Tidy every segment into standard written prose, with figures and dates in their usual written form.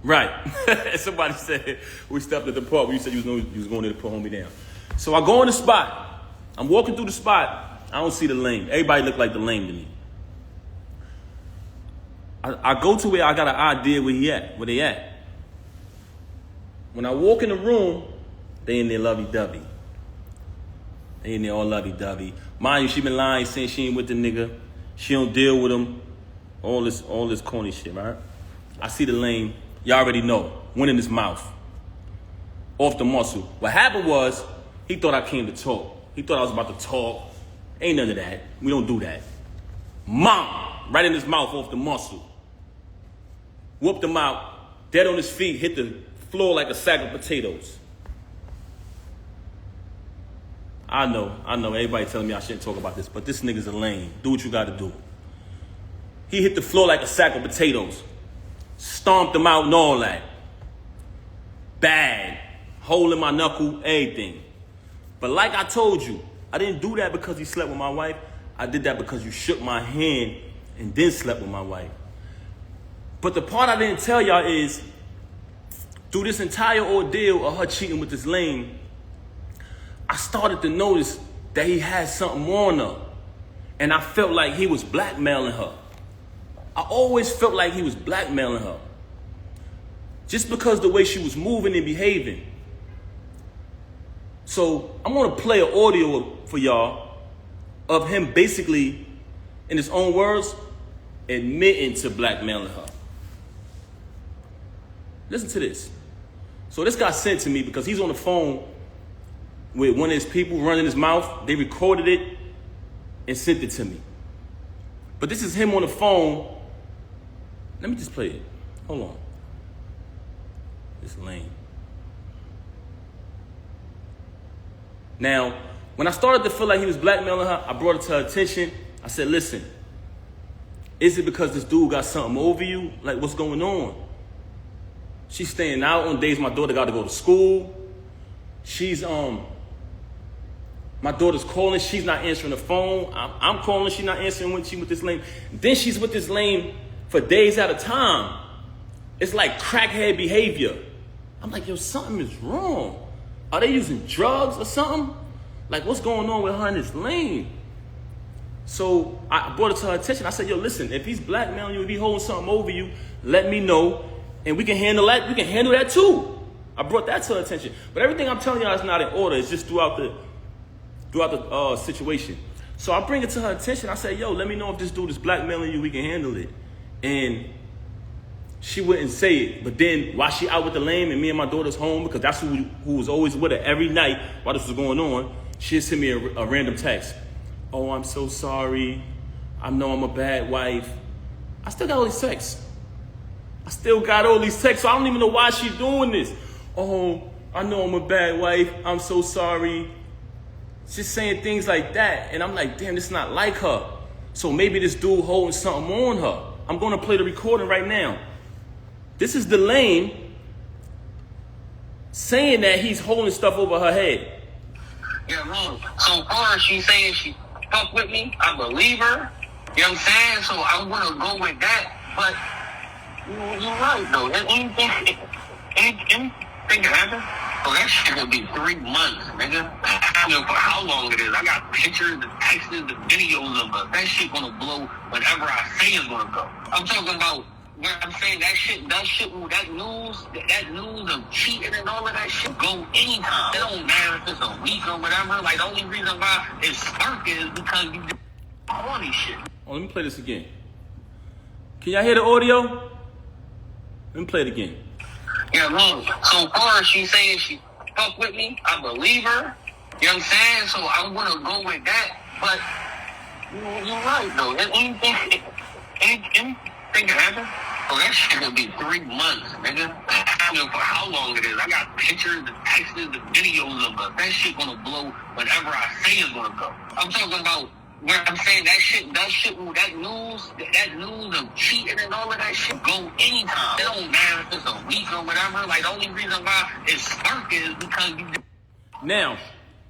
Right. Somebody said we stepped at the park where you said you was going there to put homie down. So I go in the spot. I'm walking through the spot. I don't see the lame. Everybody look like the lame to me. I go to where I got an idea where they at. When I walk in the room, they in there lovey-dovey. They in there all lovey-dovey. Mind you, she been lying, saying she ain't with the nigga. She don't deal with him. All this corny shit, right? I see the lame. Y'all already know. Went in his mouth. Off the muscle. What happened was, he thought I came to talk. He thought I was about to talk. Ain't none of that. We don't do that. Mom! Right in his mouth off the muscle. Whooped him out. Dead on his feet. Hit the floor like a sack of potatoes. I know. Everybody telling me I shouldn't talk about this, but this nigga's a lame. Do what you gotta do. He hit the floor like a sack of potatoes. Stomped him out and all that. Bad. Hole in my knuckle, everything. But like I told you, I didn't do that because he slept with my wife. I did that because you shook my hand and then slept with my wife. But the part I didn't tell y'all is, through this entire ordeal of her cheating with this lame, I started to notice that he had something on her. And I felt like he was blackmailing her. I always felt like he was blackmailing her. Just because the way she was moving and behaving. So I'm gonna play an audio for y'all of him basically, in his own words, admitting to blackmailing her. Listen to this. So this got sent to me because he's on the phone with one of his people running his mouth. They recorded it and sent it to me. But this is him on the phone. Let me just play it. Hold on. It's lame. Now, when I started to feel like he was blackmailing her, I brought it to her attention. I said, listen, is it because this dude got something over you? Like, what's going on? She's staying out on days my daughter got to go to school. She's, my daughter's calling. She's not answering the phone. I'm calling. She's not answering when she's with this lame. Then she's with this lame for days at a time. It's like crackhead behavior. I'm like, yo, something is wrong. Are they using drugs or something? Like, what's going on with her and this lame? So I brought it to her attention. I said, yo, listen, if he's blackmailing you, if he's holding something over you, let me know. And we can handle that. We can handle that too. I brought that to her attention. But everything I'm telling y'all is not in order. It's just throughout the situation. So I bring it to her attention. I say, yo, let me know if this dude is blackmailing you. We can handle it. And she wouldn't say it. But then while she out with the lame and me and my daughter's home, because that's who was always with her every night while this was going on, she'd send me a random text. Oh, I'm so sorry. I know I'm a bad wife. I still got all these texts. So I don't even know why she's doing this. Oh, I know I'm a bad wife. I'm so sorry. Just saying things like that. And I'm like, damn, this is not like her. So maybe this dude holding something on her. I'm going to play the recording right now. This is the lame saying that he's holding stuff over her head. Yeah, man. So far as she's saying she fuck with me, I believe her. You know what I'm saying? So I'm going to go with that. But you're right, though. Anything can happen. So that shit gonna be 3 months, nigga. I don't know for how long it is. I got pictures, the texts, the videos of it. That shit gonna blow whenever I say it's gonna go. I'm talking about when I'm saying that news of cheating and all of that shit go anytime. It don't matter if it's a week or whatever. Like, the only reason why it's sparking is because you do all these shit. Oh, let me play this again. Can y'all hear the audio? Let me play it again. Yeah, man. So far as she's saying she fuck with me, I believe her. You know what I'm saying? So I'm gonna go with that. But you're right, though. Anything can happen. So that shit gonna be 3 months, nigga. I don't know for how long it is. I got pictures, the texts, the videos of it. That shit gonna blow whenever I say it's gonna go. I'm talking about when I'm saying that news of cheating and all of that shit go anytime. It don't matter if it's a week or whatever. Like, the only reason why it's sparking is because you. Now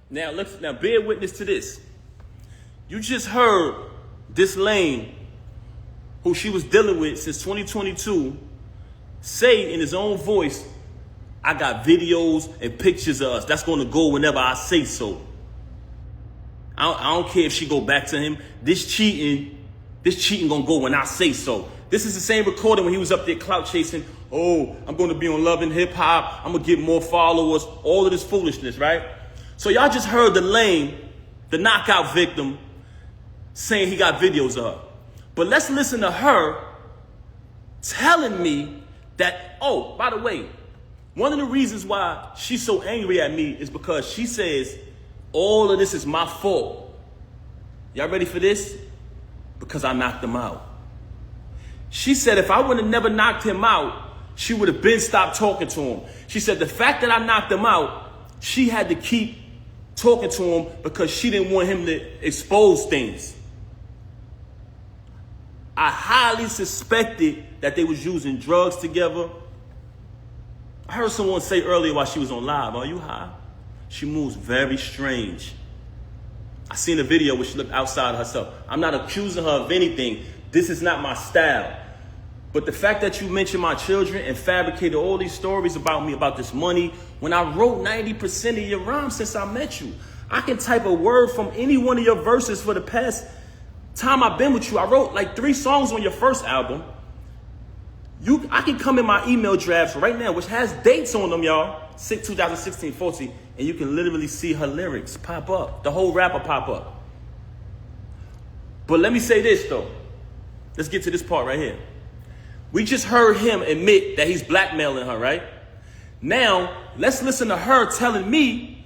bear witness to this. You just heard this lame, who she was dealing with since 2022, say in his own voice, I got videos and pictures of us. That's going to go whenever I say so. I don't care if she go back to him. This cheating going to go when I say so. This is the same recording when he was up there clout chasing. Oh, I'm going to be on Love and Hip Hop. I'm going to get more followers. All of this foolishness, right? So y'all just heard the lame, the knockout victim, saying he got videos of her. But let's listen to her telling me that, oh, by the way, one of the reasons why she's so angry at me is because she says all of this is my fault. Y'all ready for this? Because I knocked him out. She said if I would have never knocked him out, she would have been stopped talking to him. She said the fact that I knocked him out, she had to keep talking to him because she didn't want him to expose things. I highly suspected that they was using drugs together. I heard someone say earlier while she was on live, are you high? She moves very strange. I seen a video where she looked outside of herself. I'm not accusing her of anything. This is not my style. But the fact that you mentioned my children and fabricated all these stories about me, about this money, when I wrote 90% of your rhymes since I met you, I can type a word from any one of your verses for the past time I've been with you. I wrote like 3 songs on your first album. I can come in my email drafts right now, which has dates on them, y'all, 2016, 14, and you can literally see her lyrics pop up, the whole rapper pop up. But let me say this, though. Let's get to this part right here. We just heard him admit that he's blackmailing her, right? Now, let's listen to her telling me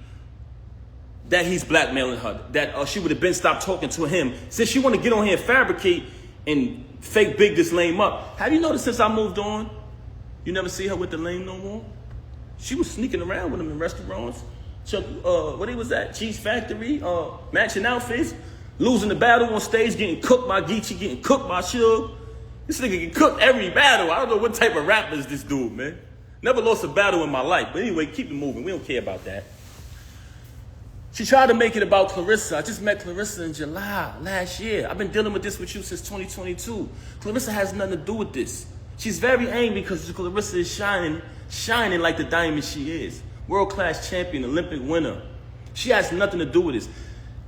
that he's blackmailing her, that she would have been stopped talking to him. Since she want to get on here and fabricate and fake big this lame up. Have you noticed since I moved on, you never see her with the lame no more? She was sneaking around with him in restaurants. What he was at? Cheese Factory, matching outfits, losing the battle on stage, getting cooked by Geechee, getting cooked by Suge. This nigga get cooked every battle. I don't know what type of rapper is this dude, man. Never lost a battle in my life. But anyway, keep it moving. We don't care about that. She tried to make it about Clarissa. I just met Clarissa in July last year. I've been dealing with this with you since 2022. Clarissa has nothing to do with this. She's very angry because Clarissa is shining like the diamond she is. World-class champion, Olympic winner. She has nothing to do with this.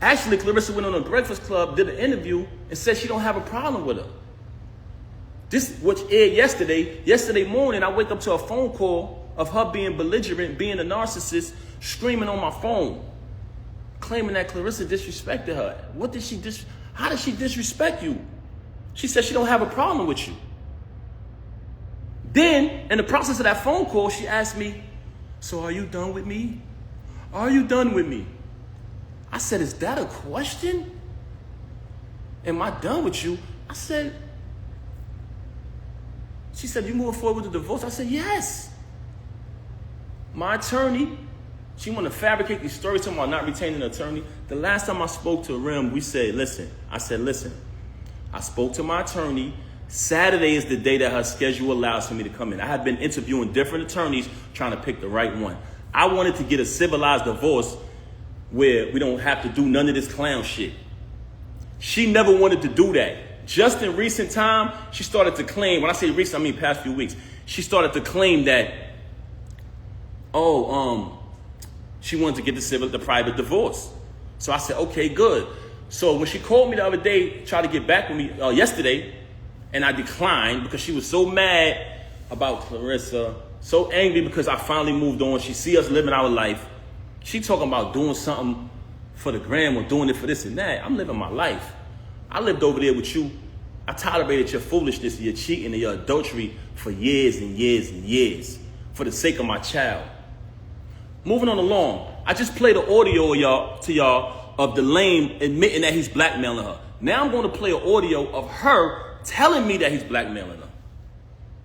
Actually, Clarissa went on a Breakfast Club, did an interview, and said she don't have a problem with her. This, which aired yesterday. Yesterday morning, I wake up to a phone call of her being belligerent, being a narcissist, screaming on my phone, claiming that Clarissa disrespected her. How did she disrespect you? She said she don't have a problem with you. Then, in the process of that phone call, she asked me, so are you done with me? Are you done with me? I said, is that a question? Am I done with you? I said, she said, you moving forward with the divorce? I said, yes. My attorney, she want to fabricate these stories talking about not retaining an attorney. The last time I spoke to Rem, we said, listen. I spoke to my attorney. Saturday is the day that her schedule allows for me to come in. I had been interviewing different attorneys trying to pick the right one. I wanted to get a civilized divorce where we don't have to do none of this clown shit. She never wanted to do that. Just in recent time, she started to claim, when I say recent, I mean past few weeks, she started to claim that, she wanted to get the private divorce. So I said, okay, good. So when she called me the other day, tried to get back with me yesterday, and I declined because she was so mad about Clarissa, so angry because I finally moved on. She see us living our life. She talking about doing something for the gram or doing it for this and that. I'm living my life. I lived over there with you. I tolerated your foolishness, your cheating, and your adultery for years and years and years for the sake of my child. Moving on along, I just played an audio to y'all of the lame admitting that he's blackmailing her. Now I'm going to play an audio of her telling me that he's blackmailing her.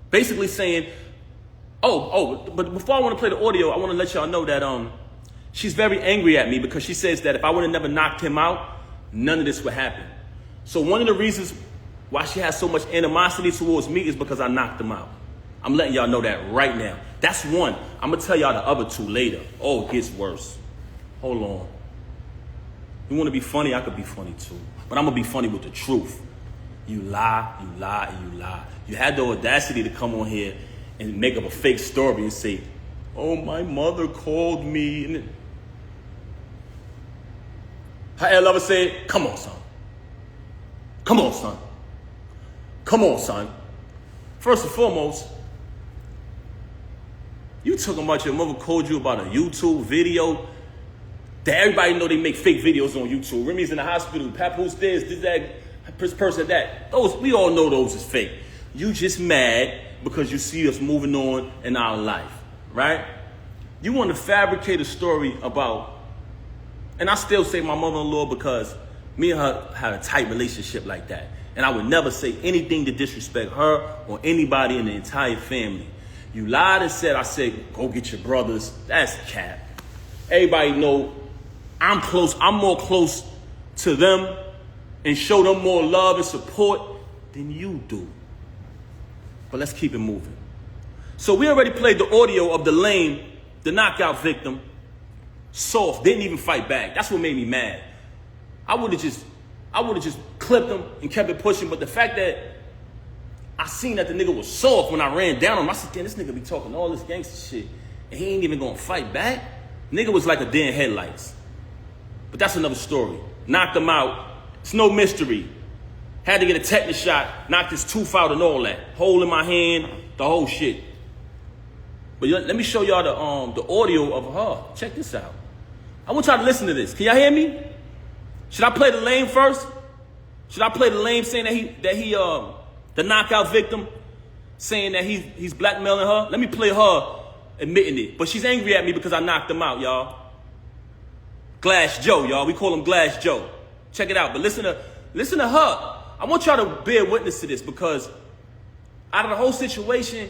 Basically saying, but before I want to play the audio, I want to let y'all know that she's very angry at me because she says that if I would have never knocked him out, none of this would happen. So one of the reasons why she has so much animosity towards me is because I knocked him out. I'm letting y'all know that right now. That's one. I'm going to tell y'all the other two later. Oh, it gets worse. Hold on. You want to be funny? I could be funny too. But I'm going to be funny with the truth. You lie, you lie, and you lie. You had the audacity to come on here and make up a fake story and say, oh, my mother called me. And her ex lover said, come on, son. Come on, son. Come on, son. First and foremost, you talking about your mother called you about a YouTube video that everybody know they make fake videos on YouTube. Remy's in the hospital, Papoose this, that, person that. Those, we all know those is fake. You just mad because you see us moving on in our life, right? You want to fabricate a story about, and I still say my mother-in-law because me and her had a tight relationship like that. And I would never say anything to disrespect her or anybody in the entire family. You lied and said, I said, go get your brothers. That's cap. Everybody know I'm close. I'm more close to them and show them more love and support than you do. But let's keep it moving. So we already played the audio of the lame, the knockout victim, soft, didn't even fight back. That's what made me mad. I would have just clipped him and kept it pushing, but the fact that I seen that the nigga was soft when I ran down on him, I said, damn, this nigga be talking all this gangster shit, and he ain't even gonna fight back? Nigga was like a deer in headlights. But that's another story. Knocked him out. It's no mystery. Had to get a tetanus shot, knocked his tooth out and all that. Hole in my hand, the whole shit. But let me show y'all the audio of her. Check this out. I want y'all to listen to this. Can y'all hear me? Should I play the lame first? Should I play the lame saying that he the knockout victim saying that he's blackmailing her? Let me play her admitting it. But she's angry at me because I knocked him out, y'all. Glass Joe, y'all. We call him Glass Joe. Check it out. But listen to her. I want y'all to bear witness to this because out of the whole situation,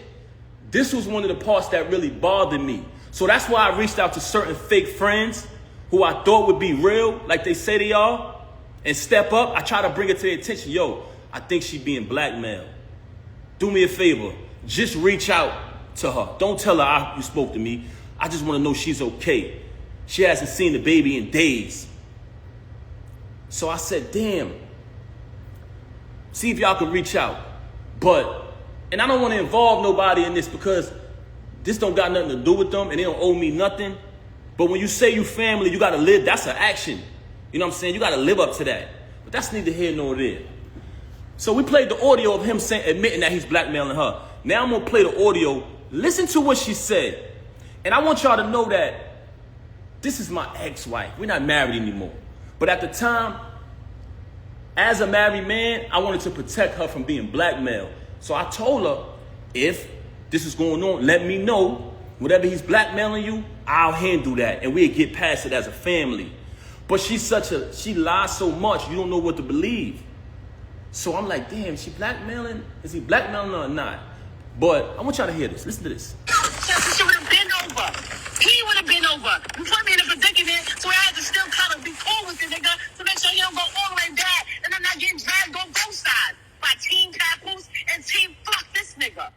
this was one of the parts that really bothered me. So that's why I reached out to certain fake friends who I thought would be real, like they say they are, and step up. I try to bring it to their attention. Yo, I think she's being blackmailed. Do me a favor. Just reach out to her. Don't tell her you spoke to me. I just want to know she's okay. She hasn't seen the baby in days. So I said, damn. See if y'all can reach out. And I don't want to involve nobody in this because this don't got nothing to do with them and they don't owe me nothing. But when you say you family, you got to live. That's an action. You know what I'm saying? You got to live up to that. But that's neither here nor there. So we played the audio of him admitting that he's blackmailing her. Now I'm going to play the audio. Listen to what she said. And I want y'all to know that this is my ex-wife. We're not married anymore. But at the time, as a married man, I wanted to protect her from being blackmailed. So I told her, if this is going on, let me know. Whatever he's blackmailing you, I'll handle that. And we'll get past it as a family. But she lies so much, you don't know what to believe. So I'm like, damn, is he blackmailing her or not? But I want y'all to hear this. Listen to this. She would have been over. He would have been over. You put me in a predicament, so I had to still kind of be cool with the nigga to make sure he don't go all the way back and I'm not getting dragged on both sides by Team Papoose and Team Fuck This Nigga.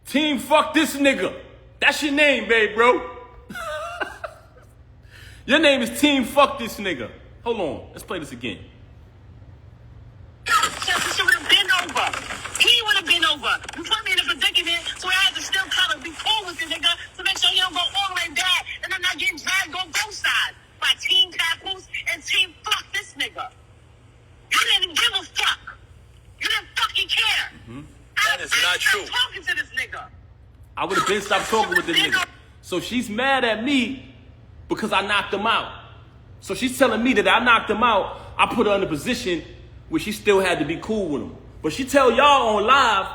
Team Fuck This Nigga. That's your name, babe, bro. Your name is Team Fuck This Nigga. Hold on. Let's play this again. She would have been over. He would have been over. You put me in a predicament, so I had to still kind of be cool with the nigga to make sure he don't go all the way back and I'm not getting dragged on both sides by Team Papoose and Team Fuck This Nigga. You didn't give a fuck. You didn't fucking care. Mm-hmm. That is not true. Talking to this nigga. I would have been stopped talking with this nigga. So she's mad at me because I knocked him out. So she's telling me that I knocked him out. I put her in a position where she still had to be cool with him. But she tell y'all on live,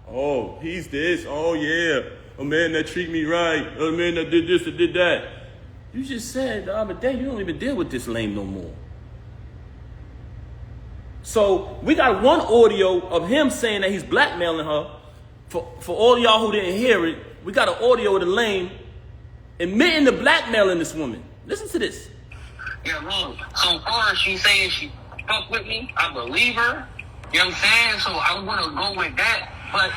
oh, he's this. Oh, yeah. A man that treat me right. A man that did this or did that. You just said the other day you don't even deal with this lame no more. So we got one audio of him saying that he's blackmailing her. For all y'all who didn't hear it, we got an audio of the lame admitting to blackmailing this woman. Listen to this. Yeah, man. So far as she saying she fuck with me, I believe her. You know what I'm saying? So I want to go with that. But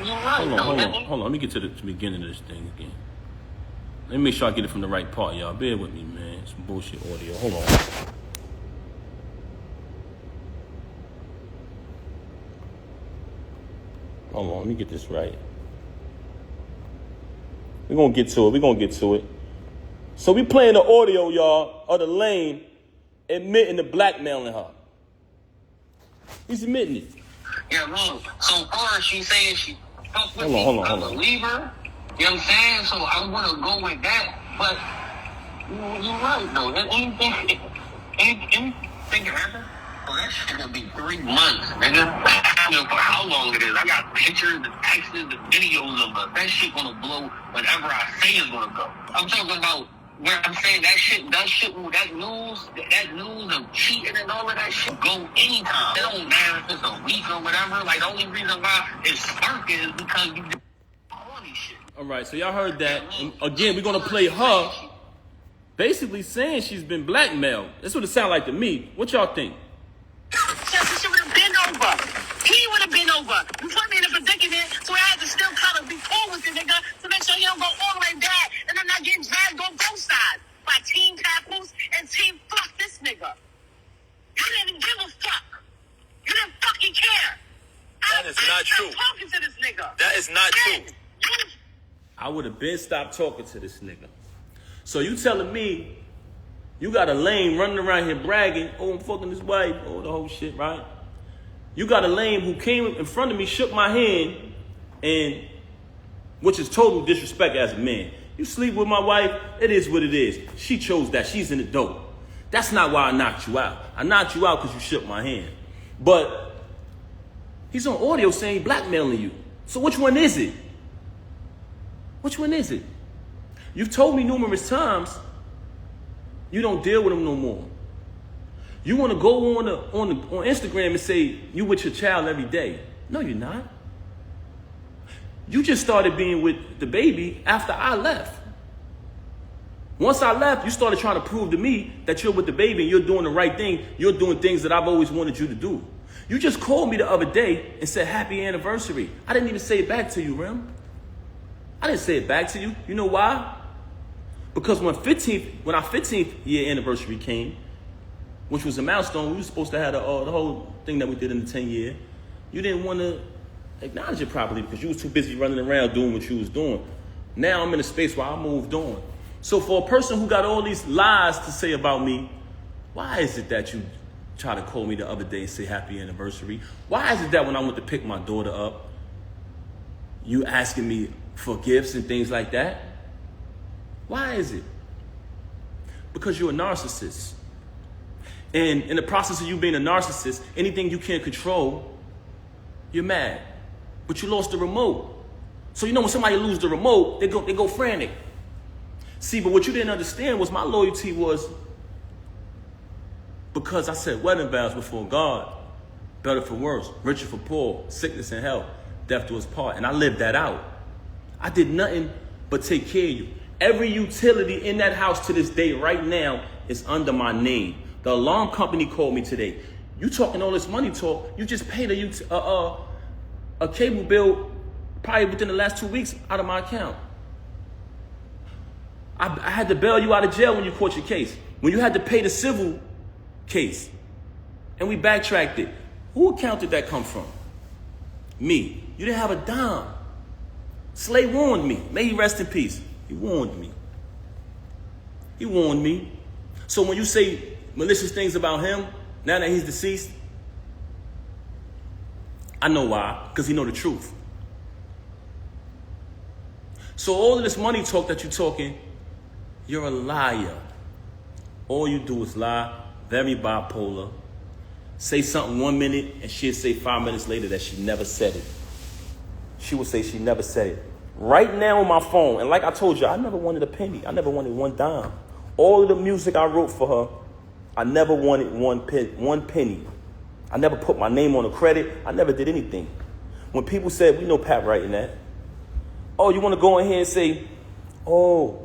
you're right. Hold on. Let me get to the beginning of this thing again. Let me make sure I get it from the right part, y'all. Bear with me, man. Some bullshit audio. Hold on. Hold on, let me get this right. We're going to get to it. So we playing the audio, y'all, of the lame admitting to blackmailing her. He's admitting it. Yeah, man. So far, she saying she fuck with me. Hold I on. believe her. You know what I'm saying? So I'm gonna go with that. But you're right though. Anything can happen. Oh, that shit gonna be 3 months, nigga. I don't know for how long it is. I got pictures, the texts, the videos of her. That shit gonna blow whenever I say it's gonna go. I'm talking about where I'm saying that news of cheating and all of that shit go anytime. It don't matter if it's a week or whatever. Like, the only reason why it's sparking is because you do all these shit. All right, so y'all heard that. And again, we're going to play her basically saying she's been blackmailed. That's what it sounds like to me. What y'all think? She would have been over. He would have been over. You put me in a predicament, so I had to still kind of be cool with the nigga to make sure he don't go all the way back, and I'm not getting dragged on both sides by Team Papoose and Team Fuck this nigga. You didn't give a fuck. You didn't fucking care. That is not true. Talking to this nigga. That is not true. I would have been stopped talking to this nigga. So you telling me you got a lame running around here bragging, oh, I'm fucking this wife, oh, the whole shit, right? You got a lame who came in front of me, shook my hand, and which is total disrespect as a man. You sleep with my wife, it is what it is. She chose that. She's in the dope. That's not why I knocked you out. I knocked you out because you shook my hand. But he's on audio saying he blackmailing you. So which one is it? Which one is it? You've told me numerous times you don't deal with him no more. You want to go on Instagram and say you with your child every day. No, you're not. You just started being with the baby after I left. Once I left, you started trying to prove to me that you're with the baby and you're doing the right thing. You're doing things that I've always wanted you to do. You just called me the other day and said happy anniversary. I didn't even say it back to you, Rem. I didn't say it back to you. You know why? Because when our 15th year anniversary came, which was a milestone, we were supposed to have the whole thing that we did in the 10 year. You didn't want to acknowledge it properly because you was too busy running around doing what you was doing. Now I'm in a space where I moved on. So for a person who got all these lies to say about me, why is it that you try to call me the other day and say happy anniversary? Why is it that when I went to pick my daughter up, you asking me for gifts and things like that? Why is it? Because you're a narcissist. And in the process of you being a narcissist, anything you can't control, you're mad. But you lost the remote. So you know when somebody loses the remote, they go frantic. See, but what you didn't understand was my loyalty was because I said wedding vows before God, better for worse, richer for poor, sickness and health, death do us part. And I lived that out. I did nothing but take care of you. Every utility in that house to this day right now is under my name. The alarm company called me today. You talking all this money talk, you just paid a cable bill probably within the last 2 weeks out of my account. I had to bail you out of jail when you caught your case. When you had to pay the civil case. And we backtracked it. Who account did that come from? Me. You didn't have a dime. Slay warned me. May he rest in peace. He warned me. He warned me. So when you say malicious things about him, now that he's deceased, I know why. Because he know the truth. So all of this money talk that you're talking, you're a liar. All you do is lie, very bipolar. Say something 1 minute and she'll say 5 minutes later that she never said it. She will say she never said it. Right now on my phone, and like I told you, I never wanted a penny. I never wanted one dime. All of the music I wrote for her, I never wanted one penny. I never put my name on the credit. I never did anything. When people said, we know Pat writing that. Oh, you want to go in here and say, oh,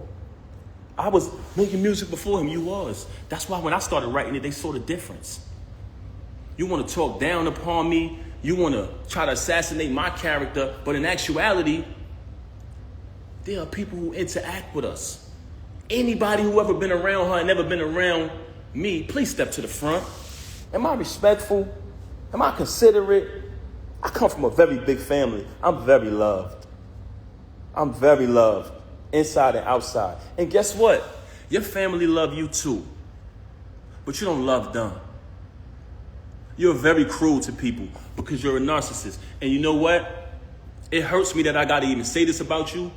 I was making music before him. You was. That's why when I started writing it, they saw the difference. You want to talk down upon me. You want to try to assassinate my character. But in actuality, there are people who interact with us. Anybody who ever been around her and never been around me, please step to the front. Am I respectful? Am I considerate? I come from a very big family. I'm very loved. I'm very loved. inside and outside. And guess what? Your family love you too, but you don't love them. You're very cruel to people because you're a narcissist. And you know what? It hurts me that I got to even say this about you,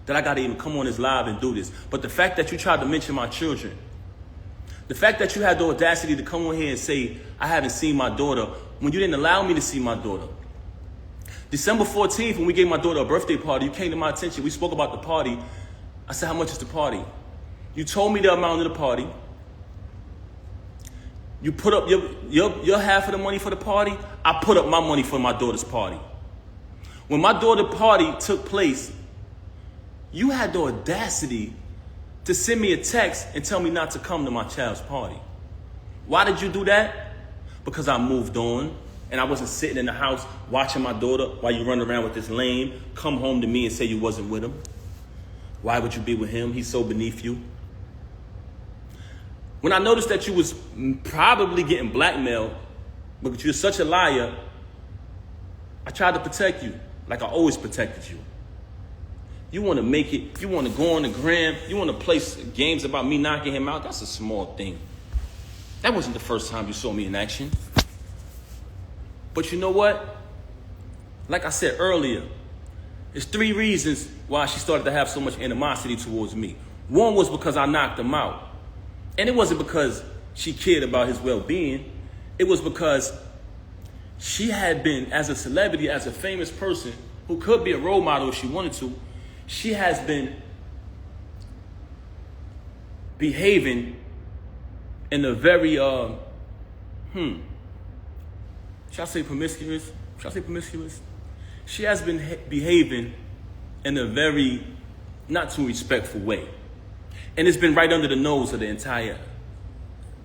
that I got to even come on this live and do this. But the fact that you tried to mention my children, the fact that you had the audacity to come on here and say, I haven't seen my daughter, when you didn't allow me to see my daughter. December 14th, when we gave my daughter a birthday party, you came to my attention. We spoke about the party. I said, how much is the party? You told me the amount of the party. You put up your half of the money for the party. I put up my money for my daughter's party. When my daughter's party took place, you had the audacity to send me a text and tell me not to come to my child's party. Why did you do that? Because I moved on and I wasn't sitting in the house watching my daughter while you run around with this lame, come home to me and say you wasn't with him. Why would you be with him? He's so beneath you. When I noticed that you was probably getting blackmailed because you're such a liar, I tried to protect you like I always protected you. You want to make it, you want to go on the gram, you want to play games about me knocking him out, that's a small thing. That wasn't the first time you saw me in action. But you know what? Like I said earlier, there's 3 reasons why she started to have so much animosity towards me. One was because I knocked him out. And it wasn't because she cared about his well-being. It was because she had been, as a celebrity, as a famous person, who could be a role model if she wanted to, she has been behaving in a very, shall I say promiscuous? Shall I say promiscuous? She has been behaving in a very not too respectful way. And it's been right under the nose of the entire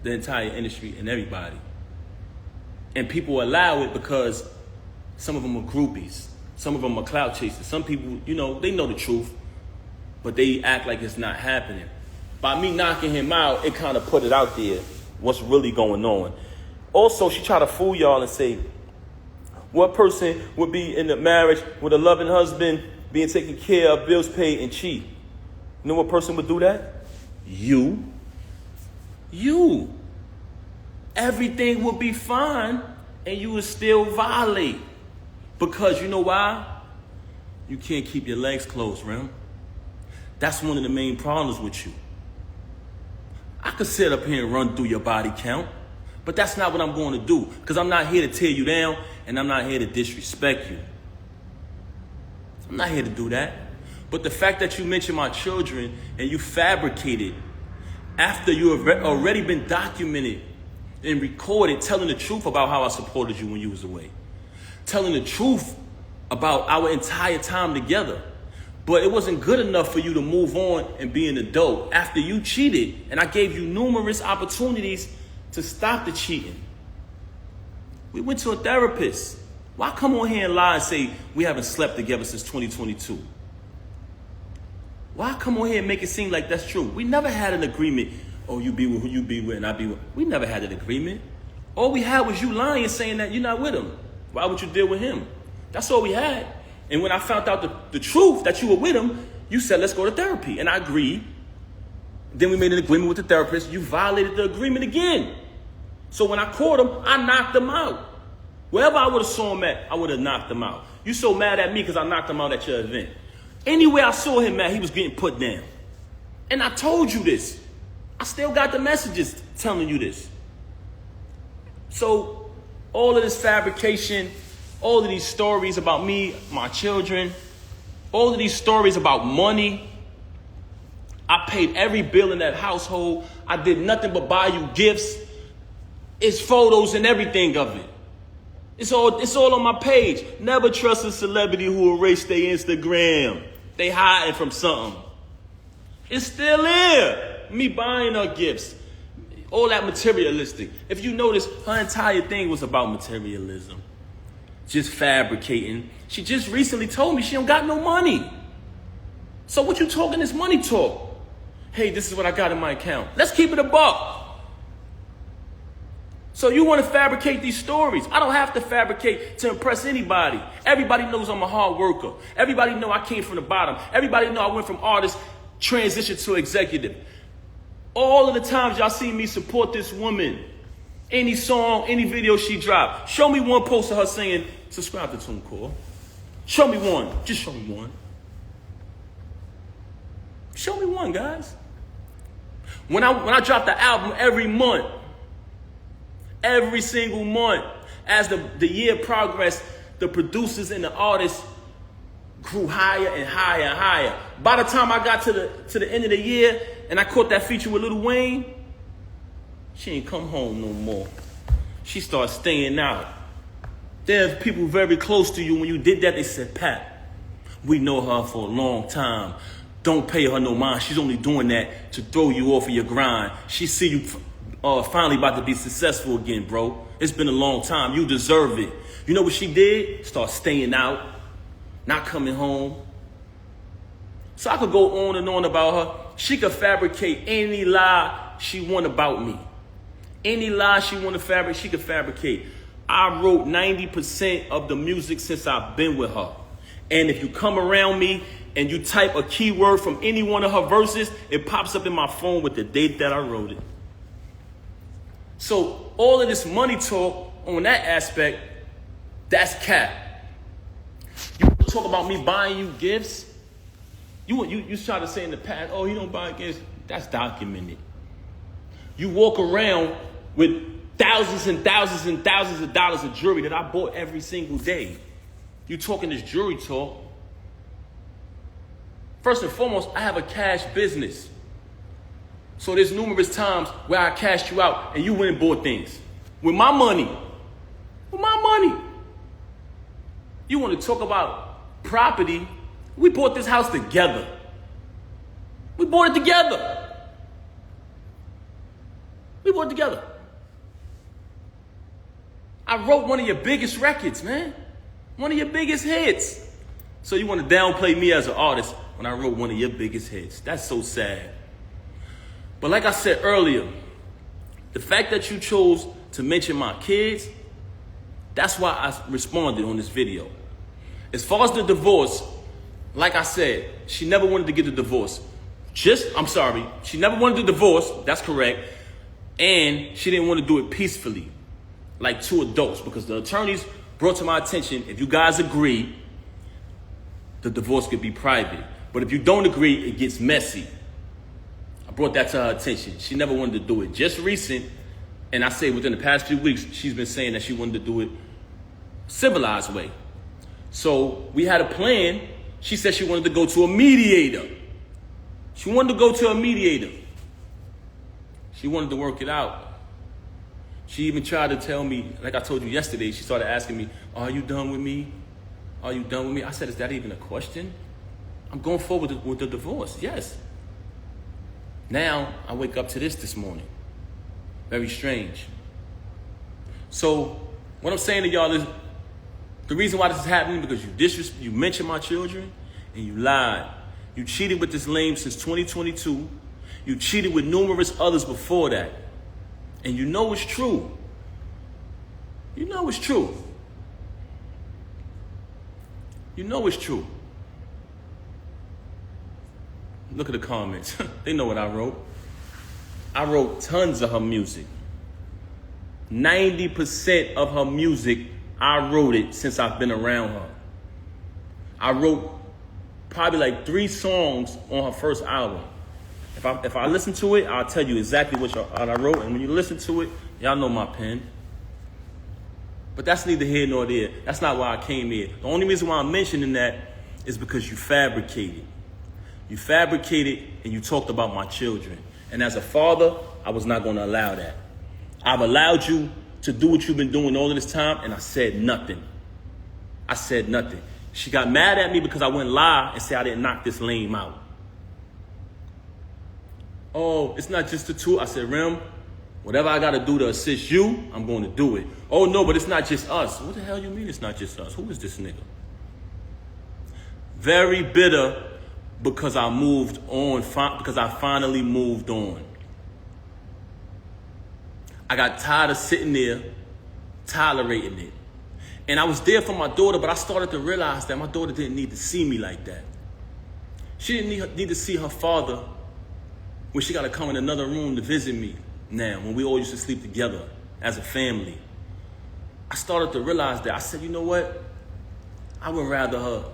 industry and everybody. And people allow it because some of them are groupies. Some of them are clout chasers. Some people, you know, they know the truth, but they act like it's not happening. By me knocking him out, it kind of put it out there, what's really going on. Also, she tried to fool y'all and say, what person would be in a marriage with a loving husband, being taken care of, bills paid, and cheat? You know what person would do that? You. Everything would be fine, and you would still violate. Because you know why? You can't keep your legs closed, Rem. That's one of the main problems with you. I could sit up here and run through your body count, but that's not what I'm going to do, because I'm not here to tear you down, and I'm not here to disrespect you. I'm not here to do that. But the fact that you mentioned my children and you fabricated after you have already been documented and recorded telling the truth about how I supported you when you was away. Telling the truth about our entire time together. But it wasn't good enough for you to move on and be an adult after you cheated. And I gave you numerous opportunities to stop the cheating. We went to a therapist. Why come on here and lie and say we haven't slept together since 2022? Why come on here and make it seem like that's true? We never had an agreement. Oh, you be with who you be with and I be with. We never had an agreement. All we had was you lying, saying that you're not with him. Why would you deal with him? That's all we had. And when I found out the truth that you were with him, you said, let's go to therapy. And I agreed. Then we made an agreement with the therapist. You violated the agreement again. So when I caught him, I knocked him out. Wherever I would have saw him at, I would have knocked him out. You so mad at me because I knocked him out at your event. Anywhere I saw him at, he was getting put down. And I told you this. I still got the messages telling you this. So all of this fabrication, all of these stories about me, my children, all of these stories about money. I paid every bill in that household. I did nothing but buy you gifts. It's photos and everything of it. It's all on my page. Never trust a celebrity who erased their Instagram. They hiding from something. It's still there. Me buying her gifts. All that materialistic. If you notice, her entire thing was about materialism. Just fabricating. She just recently told me she don't got no money. So what you talking this money talk? Hey, this is what I got in my account. Let's keep it a buck. So you want to fabricate these stories. I don't have to fabricate to impress anybody. Everybody knows I'm a hard worker. Everybody know I came from the bottom. Everybody know I went from artist transition to executive. All of the times y'all see me support this woman, any song, any video she dropped, show me one post of her saying, subscribe to TuneCore. Show me one. Just show me one. Show me one, guys. When I drop the album every month, every single month, as the year progressed, the producers and the artists grew higher and higher and higher. By the time I got to the end of the year and I caught that feature with Lil Wayne, she ain't come home no more. She started staying out. There's people very close to you. When you did that, they said, Pat, we know her for a long time. Don't pay her no mind. She's only doing that to throw you off of your grind. She see you finally about to be successful again, bro. It's been a long time. You deserve it. You know what she did? Start staying out, not coming home. So I could go on and on about her. She could fabricate any lie she want about me. Any lie she want to fabricate, she could fabricate. I wrote 90% of the music since I've been with her. And if you come around me and you type a keyword from any one of her verses, it pops up in my phone with the date that I wrote it. So all of this money talk on that aspect, that's cap. You talk about me buying you gifts. You try to say in the past, oh, he don't buy gifts. That's documented. You walk around with thousands and thousands and thousands of dollars of jewelry that I bought every single day. You talking this jewelry talk. First and foremost, I have a cash business. So there's numerous times where I cashed you out and you went and bought things. With my money. With my money. You want to talk about property? We bought this house together. We bought it together. We bought it together. I wrote one of your biggest records, man. One of your biggest hits. So you want to downplay me as an artist when I wrote one of your biggest hits. That's so sad. But like I said earlier, the fact that you chose to mention my kids, that's why I responded on this video. As far as the divorce, like I said, she never wanted to get the divorce. She never wanted the divorce, that's correct. And she didn't want to do it peacefully, like two adults, because the attorneys brought to my attention, if you guys agree, the divorce could be private. But if you don't agree, it gets messy. I brought that to her attention. She never wanted to do it. Just recent, and I say within the past few weeks, she's been saying that she wanted to do it civilized way. So we had a plan. She said she wanted to go to a mediator. She wanted to go to a mediator. She wanted to work it out. She even tried to tell me, like I told you yesterday, she started asking me, are you done with me? Are you done with me? I said, is that even a question? I'm going forward with the divorce, yes. Now, I wake up to this morning. Very strange. So, what I'm saying to y'all is, the reason why this is happening because you mentioned my children and you lied. You cheated with this lame since 2022. You cheated with numerous others before that. And you know it's true. You know it's true. You know it's true. Look at the comments. They know what I wrote. I wrote tons of her music. 90% of her music, I wrote it since I've been around her. I wrote probably like 3 songs on her first album. If I listen to it, I'll tell you exactly what I wrote. And when you listen to it, y'all know my pen. But that's neither here nor there. That's not why I came here. The only reason why I'm mentioning that is because you fabricated. You fabricated and you talked about my children. And as a father, I was not going to allow that. I've allowed you to do what you've been doing all of this time, and I said nothing. I said nothing. She got mad at me because I went live and said I didn't knock this lame out. Oh, it's not just the two. I said, Rem, whatever I got to do to assist you, I'm going to do it. Oh, no, but it's not just us. What the hell you mean it's not just us? Who is this nigga? Very bitter because I moved on, because I finally moved on. I got tired of sitting there tolerating it. And I was there for my daughter, but I started to realize that my daughter didn't need to see me like that. She didn't need to see her father when she got to come in another room to visit me now, when we all used to sleep together as a family. I started to realize that. I said, you know what? I would rather her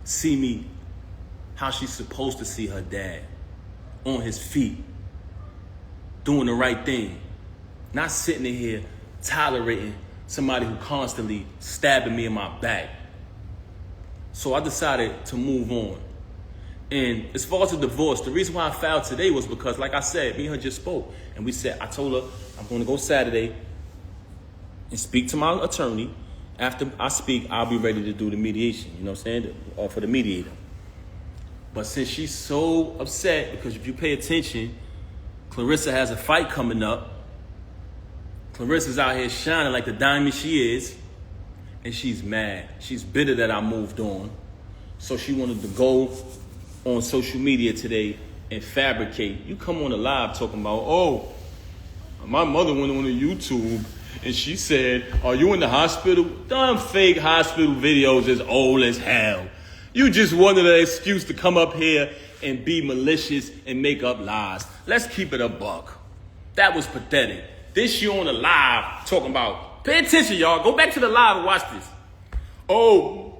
see me how she's supposed to see her dad, on his feet, doing the right thing, not sitting in here tolerating somebody who constantly stabbing me in my back. So I decided to move on. And as far as the divorce, the reason why I filed today was because, like I said, me and her just spoke. And I told her, I'm going to go Saturday and speak to my attorney. After I speak, I'll be ready to do the mediation, you know what I'm saying, or for the mediator. But since she's so upset, because if you pay attention, Clarissa has a fight coming up. Clarissa's out here shining like the diamond she is, and she's mad. She's bitter that I moved on. So she wanted to go on social media today and fabricate. You come on the live talking about, oh, my mother went on the YouTube and she said, are you in the hospital? Dumb fake hospital videos is old as hell. You just wanted an excuse to come up here and be malicious and make up lies. Let's keep it a buck. That was pathetic. This you on the live talking about, pay attention, y'all. Go back to the live and watch this. Oh,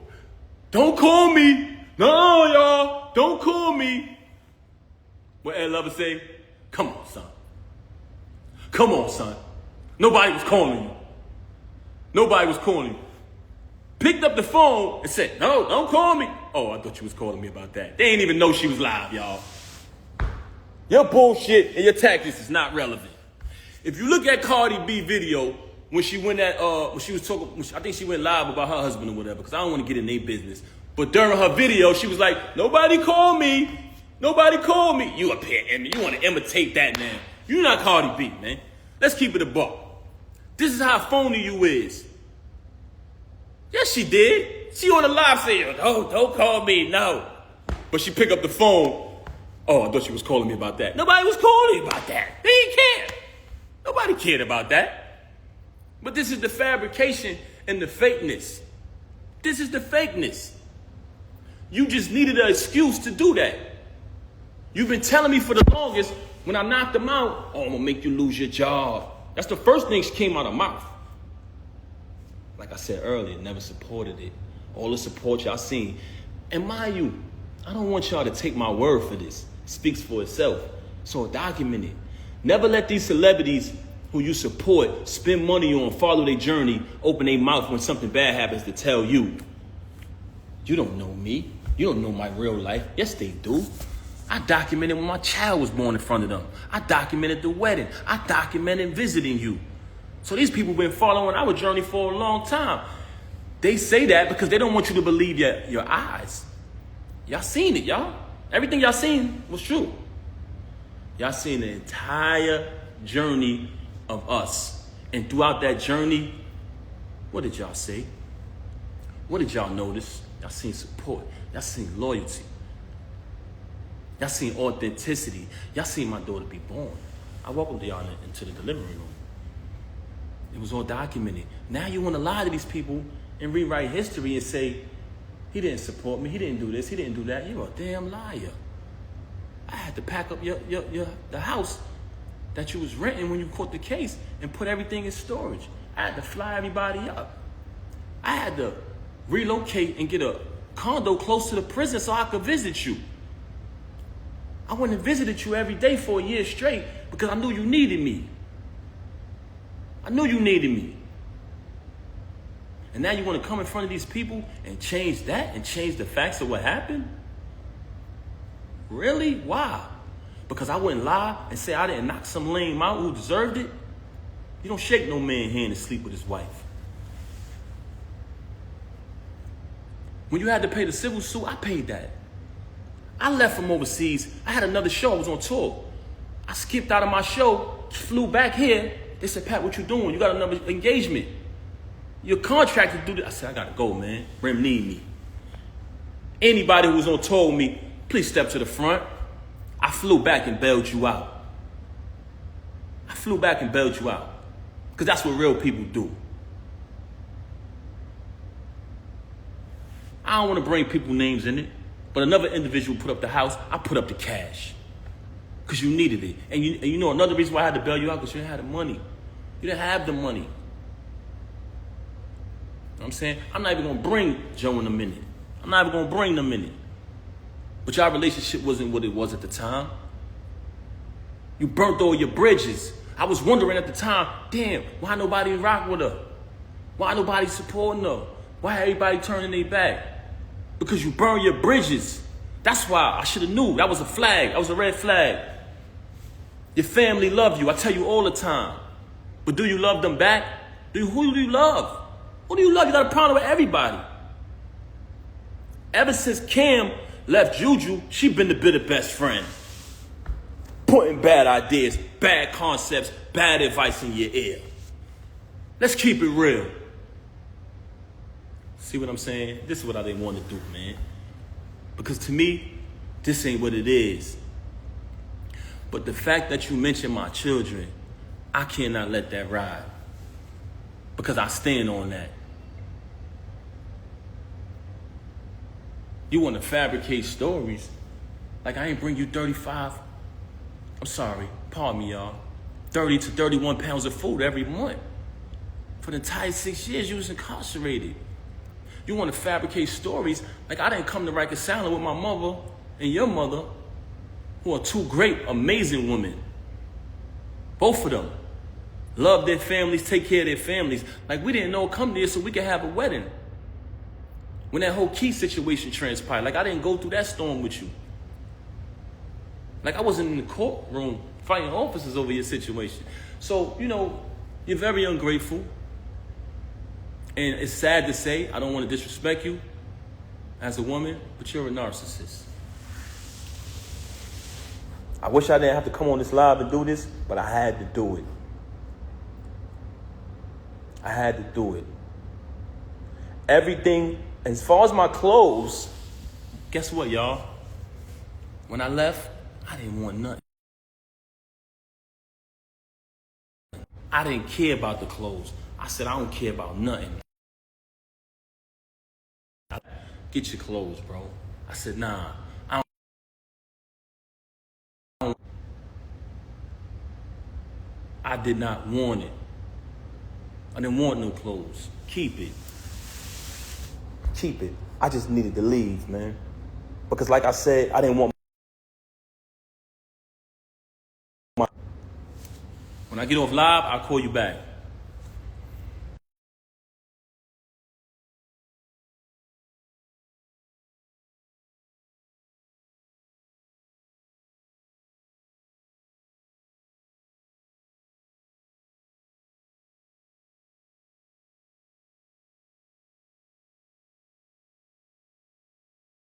don't call me. No, y'all, don't call me. What Ed Lover say? Come on, son. Come on, son. Nobody was calling you. Nobody was calling you. Picked up the phone and said, no, don't call me. Oh, I thought you was calling me about that. They ain't even know she was live, y'all. Your bullshit and your tactics is not relevant. If you look at Cardi B video, when she went when she was talking, I think she went live about her husband or whatever, because I don't want to get in their business. But during her video, she was like, nobody call me. Nobody call me. You up here, Emmy. You want to imitate that, man. You're not Cardi B, man. Let's keep it a buck. This is how phony you is. Yes, she did. She on the live saying, oh, don't call me, no. But she picked up the phone. Oh, I thought she was calling me about that. Nobody was calling me about that. They didn't care. Nobody cared about that. But this is the fabrication and the fakeness. This is the fakeness. You just needed an excuse to do that. You've been telling me for the longest, when I knocked them out, oh, I'm going to make you lose your job. That's the first thing that came out of her mouth. Like I said earlier, never supported it. All the support y'all seen. And mind you, I don't want y'all to take my word for this. It speaks for itself. So document it. Never let these celebrities who you support spend money on, follow their journey, open their mouth when something bad happens to tell you. You don't know me. You don't know my real life. Yes, they do. I documented when my child was born in front of them. I documented the wedding. I documented visiting you. So these people been following our journey for a long time. They say that because they don't want you to believe your eyes. Y'all seen it, y'all. Everything y'all seen was true. Y'all seen the entire journey of us. And throughout that journey, what did y'all say? What did y'all notice? Y'all seen support. Y'all seen loyalty. Y'all seen authenticity. Y'all seen my daughter be born. I welcomed y'all into the delivery room. It was all documented. Now you want to lie to these people and rewrite history and say, he didn't support me, he didn't do this, he didn't do that. You're a damn liar. I had to pack up the house that you was renting when you caught the case and put everything in storage. I had to fly everybody up. I had to relocate and get a condo close to the prison so I could visit you. I went and visited you every day for a year straight because I knew you needed me. I knew you needed me. And now you want to come in front of these people and change that and change the facts of what happened? Really? Why? Because I wouldn't lie and say I didn't knock some lame out who deserved it? You don't shake no man's hand and sleep with his wife. When you had to pay the civil suit, I paid that. I left from overseas. I had another show. I was on tour. I skipped out of my show, flew back here. They said, Pat, what you doing? You got another engagement. You're contracted to do this. I said, I got to go, man. Remy need me. Anybody who was on tour with me, please step to the front. I flew back and bailed you out. I flew back and bailed you out. Because that's what real people do. I don't want to bring people names in it. But another individual put up the house, I put up the cash. Because you needed it. And you know another reason why I had to bail you out, because you didn't have the money. You didn't have the money. You know what I'm saying? I'm not even going to bring Joe in a minute. I'm not even going to bring them in it. But y'all relationship wasn't what it was at the time. You burnt all your bridges. I was wondering at the time, damn, why nobody rock with her? Why nobody supporting her? Why everybody turning their back? Because you burn your bridges. That's why I should have knew. That was a flag. That was a red flag. Your family love you. I tell you all the time. But do you love them back? Who do you love? Who do you love? You got a problem with everybody. Ever since Cam left Juju, she been the bitter best friend. Putting bad ideas, bad concepts, bad advice in your ear. Let's keep it real. See what I'm saying? This is what I didn't want to do, man. Because to me, this ain't what it is. But the fact that you mentioned my children, I cannot let that ride. Because I stand on that. You want to fabricate stories. Like I ain't bring you 35, I'm sorry, pardon me, y'all, 30 to 31 pounds of food every month. For the entire 6 years you was incarcerated. You want to fabricate stories like I didn't come to Rikers Island with my mother and your mother, who are two great, amazing women. Both of them love their families, take care of their families. Like we didn't know come there so we could have a wedding. When that whole Key situation transpired, like I didn't go through that storm with you. Like I wasn't in the courtroom fighting officers over your situation. So, you know, you're very ungrateful. And it's sad to say, I don't want to disrespect you as a woman, but you're a narcissist. I wish I didn't have to come on this live and do this, but I had to do it. I had to do it. Everything, as far as my clothes, guess what, y'all? When I left, I didn't want nothing. I didn't care about the clothes. I said, I don't care about nothing. Get your clothes, bro. I said, nah, I don't. I did not want it. I didn't want no clothes. Keep it. Keep it. I just needed to leave, man. Because like I said, I didn't want my... When I get off live, I'll call you back.